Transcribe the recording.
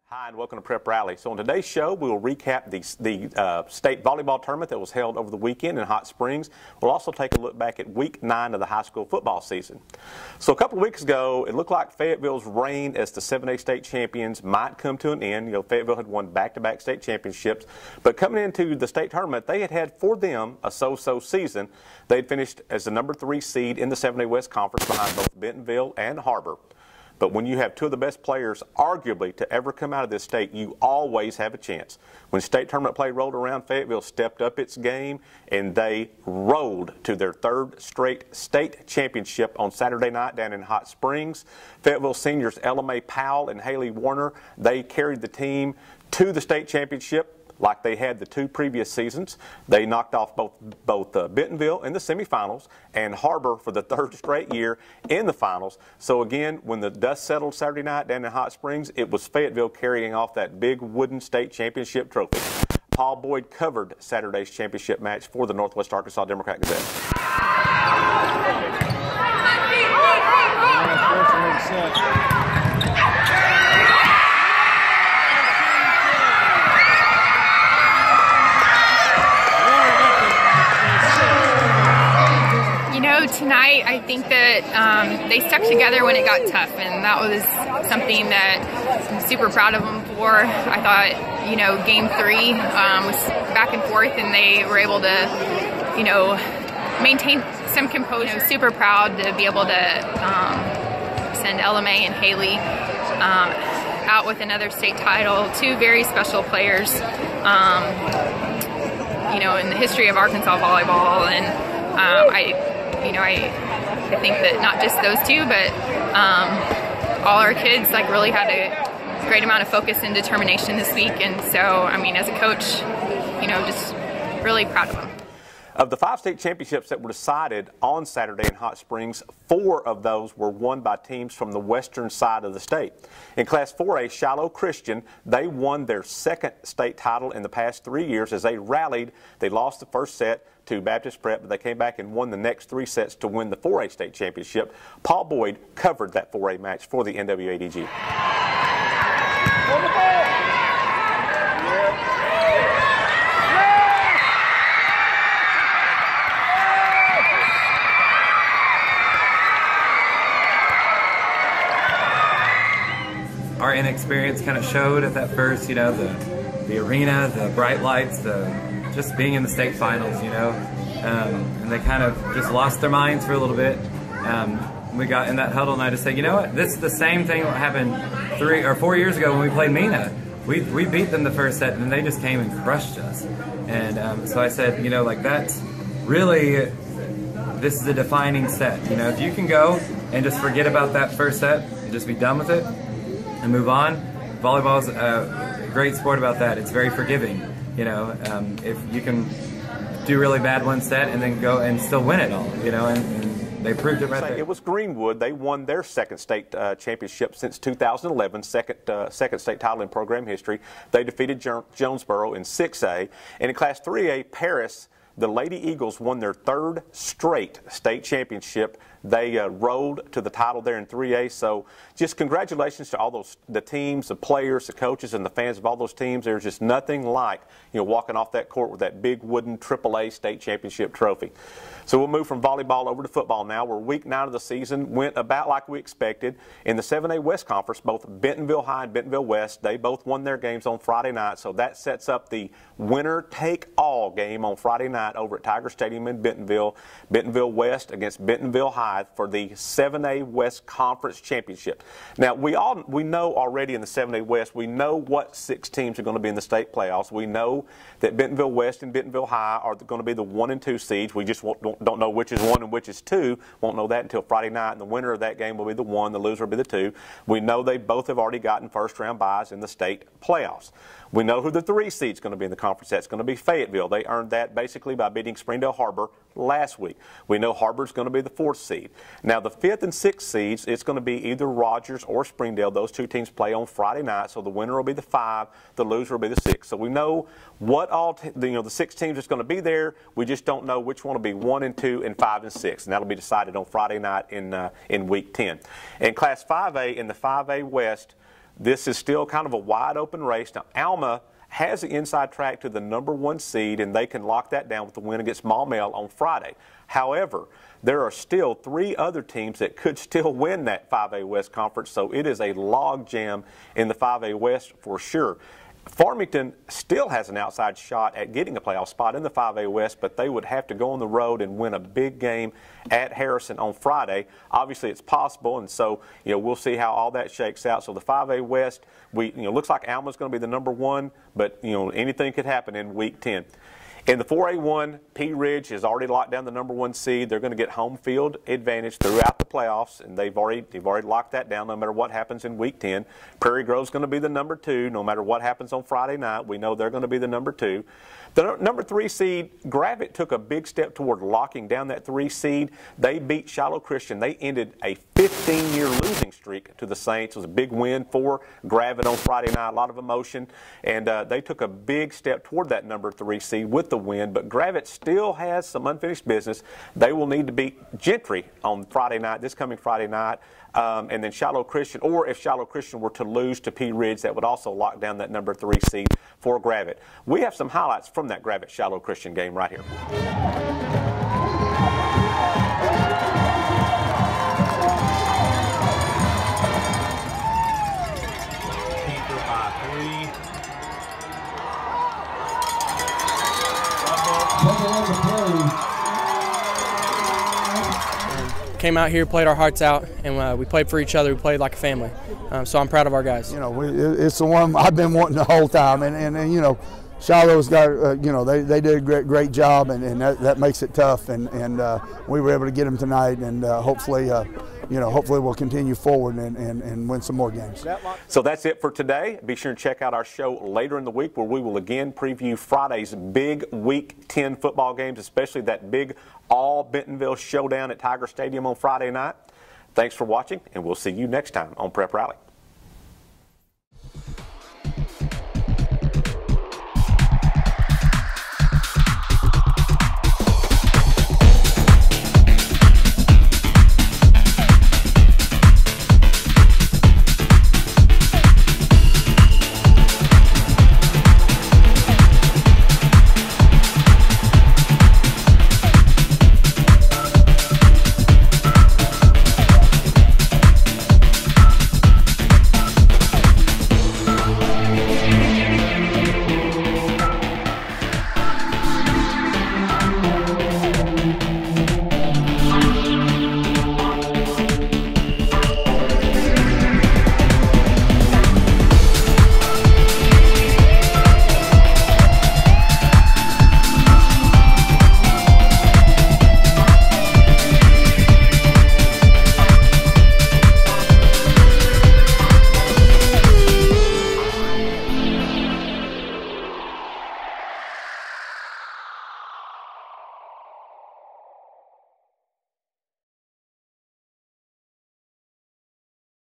Hi, and welcome to Prep Rally. So on today's show, we will recap the state volleyball tournament that was held over the weekend in Hot Springs. We'll also take a look back at week 9 of the high school football season. So a couple of weeks ago, it looked like Fayetteville's reign as the 7A state champions might come to an end. You know, Fayetteville had won back-to-back state championships, but coming into the state tournament, they had for them a so-so season. They had finished as the number 3 seed in the 7A West Conference behind both Bentonville and Harbor. But when you have two of the best players, arguably, to ever come out of this state, you always have a chance. When state tournament play rolled around, Fayetteville stepped up its game, and they rolled to their 3rd straight state championship on Saturday night down in Hot Springs. Fayetteville seniors Ella Mae Powell and Haley Warner, they carried the team to the state championship like they had the 2 previous seasons. They knocked off both Bentonville in the semifinals and Harbor for the 3rd straight year in the finals. So again, when the dust settled Saturday night down in Hot Springs, it was Fayetteville carrying off that big wooden state championship trophy. Paul Boyd covered Saturday's championship match for the Northwest Arkansas Democrat-Gazette. Tonight, I think that they stuck together when it got tough, and that was something that I'm super proud of them for. I thought, Game 3 was back and forth, and they were able to, maintain some composure. Super proud to be able to send Ella Mae and Haley out with another state title. 2 very special players, in the history of Arkansas volleyball, and I think that not just those 2, but all our kids really had a great amount of focus and determination this week. And so, as a coach, just really proud of them. Of the 5 state championships that were decided on Saturday in Hot Springs, 4 of those were won by teams from the western side of the state. In Class 4A, Shiloh Christian, they won their 2nd state title in the past 3 years as they rallied. They lost the first set to Baptist Prep, but they came back and won the next 3 sets to win the 4A state championship. Paul Boyd covered that 4A match for the NWADG. Our inexperience kind of showed at that first, the arena, the bright lights, just being in the state finals, and they kind of just lost their minds for a little bit. We got in that huddle, and I just said, you know what, this is the same thing that happened 3 or 4 years ago when we played Mena. We beat them the first set, and they just came and crushed us. And so I said, that's really, this is a defining set. If you can go and just forget about that first set and just be done with it and move on, volleyball's a great sport about that. It's very forgiving. If you can do really bad one set and then go and still win it all, and they proved it right there. It was Greenwood. They won their 2nd state championship since 2011, second state title in program history. They defeated Jonesboro in 6A. And in Class 3A, Paris, the Lady Eagles won their 3rd straight state championship. They rolled to the title there in 3A. So just congratulations to all the teams, the players, the coaches, and the fans of all those teams. There's just nothing like, walking off that court with that big wooden AAA state championship trophy. So we'll move from volleyball over to football now, where week 9 of the season went about like we expected. In the 7A West Conference, both Bentonville High and Bentonville West, they both won their games on Friday night. So that sets up the winner-take-all game on Friday night over at Tiger Stadium in Bentonville. Bentonville West against Bentonville High for the 7A West Conference Championship. Now, we know already in the 7A West, we know what 6 teams are going to be in the state playoffs. We know that Bentonville West and Bentonville High are going to be the 1 and 2 seeds. We just don't know which is 1 and which is 2. Won't know that until Friday night, and the winner of that game will be the 1, the loser will be the 2. We know they both have already gotten first-round byes in the state playoffs. We know who the 3 seed's going to be in the conference. That's going to be Fayetteville. They earned that basically by beating Springdale Harbor last week. We know Harbor's going to be the 4th seed. Now, the 5th and 6th seeds, it's going to be either Rogers or Springdale. Those 2 teams play on Friday night, so the winner will be the 5, the loser will be the 6. So we know what all the 6 teams that's going to be there. We just don't know which one will be 1 and 2 and 5 and 6, and that'll be decided on Friday night in week 10. In Class 5A, in the 5A West, this is still kind of a wide open race. Now, Alma has the inside track to the #1 seed, and they can lock that down with the win against Maumelle on Friday. However, there are still 3 other teams that could still win that 5A West Conference, so it is a log jam in the 5A West for sure. Farmington still has an outside shot at getting a playoff spot in the 5A West, but they would have to go on the road and win a big game at Harrison on Friday. Obviously, it's possible, and so we'll see how all that shakes out. So the 5A West, looks like Alma's going to be the #1, but anything could happen in Week 10. In the 4A1, Pea Ridge has already locked down the #1 seed. They're going to get home field advantage throughout the playoffs, and they've already locked that down no matter what happens in Week 10. Prairie Grove's going to be the #2 no matter what happens on Friday night. We know they're going to be the #2. The #3 seed, Gravette took a big step toward locking down that 3 seed. They beat Shiloh Christian. They ended a 15-year losing streak to the Saints. It was a big win for Gravette on Friday night, a lot of emotion, and they took a big step toward that #3 seed with the win, but Gravette still has some unfinished business. They will need to beat Gentry on Friday night, this coming Friday night, and then Shiloh Christian, or if Shiloh Christian were to lose to Pea Ridge, that would also lock down that #3 seed for Gravette. We have some highlights from that Gravette-Shiloh Christian game right here. Came out here, played our hearts out, and we played for each other. We played like a family. So I'm proud of our guys. It's the one I've been wanting the whole time, and Shiloh's got, they did a great job, and that makes it tough, and we were able to get them tonight, and hopefully we'll continue forward and win some more games. So that's it for today. Be sure to check out our show later in the week where we will again preview Friday's big Week 10 football games, especially that big all-Bentonville showdown at Tiger Stadium on Friday night. Thanks for watching, and we'll see you next time on Prep Rally.